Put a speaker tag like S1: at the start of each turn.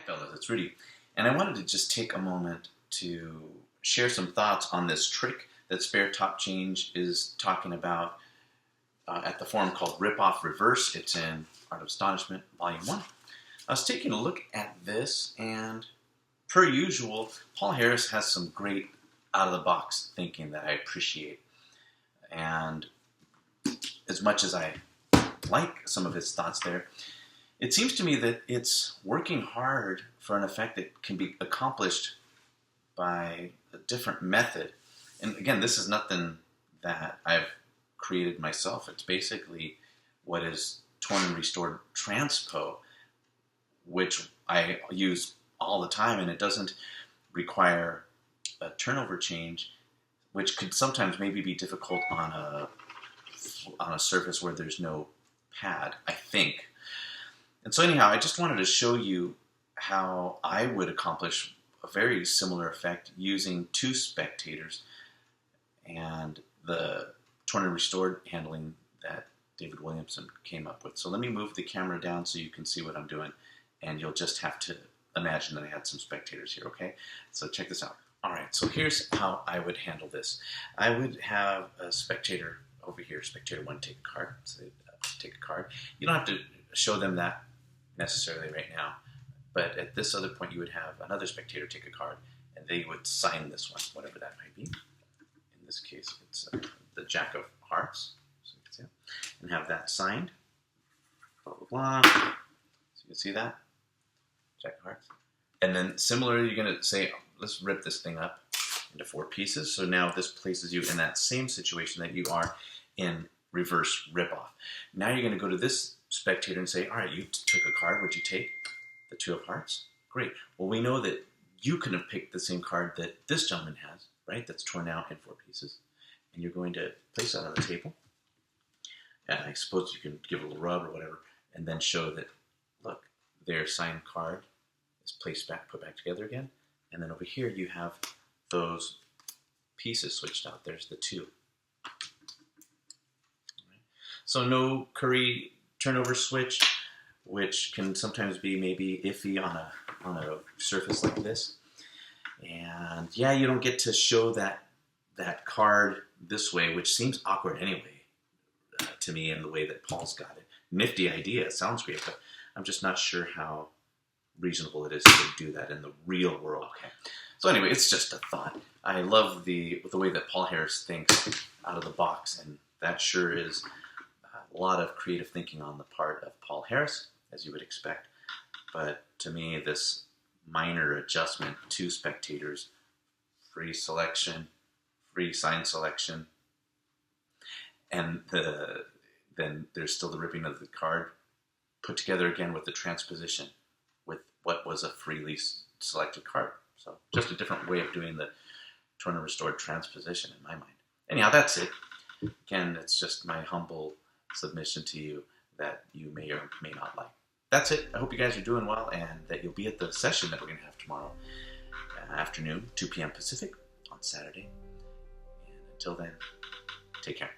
S1: fellas, it's Rudy. And I wanted to just take a moment to share some thoughts on this trick that Spare Top Change is talking about at the forum called Ripoff Reverse. It's in Art of Astonishment, Volume 1. I was taking a look at this, and per usual, Paul Harris has some great out-of-the-box thinking that I appreciate. And as much as I like some of his thoughts there, it seems to me that it's working hard for an effect that can be accomplished by a different method. And again, this is nothing that I've created myself. It's basically what is torn and restored transpo, which I use all the time, and it doesn't require a turnover change, which could sometimes maybe be difficult on a surface where there's no pad, I think. And so anyhow, I just wanted to show you how I would accomplish a very similar effect using two spectators and the torn and restored handling that David Williamson came up with. So let me move the camera down so you can see what I'm doing, and you'll just have to imagine that I had some spectators here, okay? So check this out. All right, so here's how I would handle this. I would have a spectator over here, spectator 1, take a card. So take a card. You don't have to show them that necessarily right now, but at this other point you would have another spectator take a card, and they would sign this one, whatever that might be. In this case, it's the Jack of Hearts, so you can see it, and have that signed. Blah, blah, blah. So you can see that, Jack of Hearts. And then similarly, you're going to say, let's rip this thing up into 4 pieces. So now this places you in that same situation that you are in reverse ripoff. Now you're going to go to this spectator and say, all right, you took a card. What'd you take? The 2 of Hearts. Great. Well, we know that you could have picked the same card that this gentleman has, right? That's torn out in 4 pieces. And you're going to place that on the table. And I suppose you can give it a little rub or whatever, and then show that, look, their signed card is placed back, put back together again. And then over here you have those pieces switched out. There's the 2. So no curry turnover switch, which can sometimes be maybe iffy on a surface like this. And yeah, you don't get to show that card this way, which seems awkward anyway to me in the way that Paul's got it. Nifty idea, sounds great, but I'm just not sure how reasonable it is to do that in the real world. Okay. So anyway, it's just a thought. I love the way that Paul Harris thinks out of the box, and that sure is a lot of creative thinking on the part of Paul Harris, as you would expect. But to me, this minor adjustment, 2 spectators, free selection, free sign selection, and then there's still the ripping of the card, put together again with the transposition with what was a freely selected card. So just a different way of doing the torn and restored transposition in my mind. Anyhow, that's it. Again, it's just my humble submission to you that you may or may not like. That's it. I hope you guys are doing well, and that you'll be at the session that we're going to have tomorrow afternoon, 2 p.m. Pacific on Saturday. And until then, take care.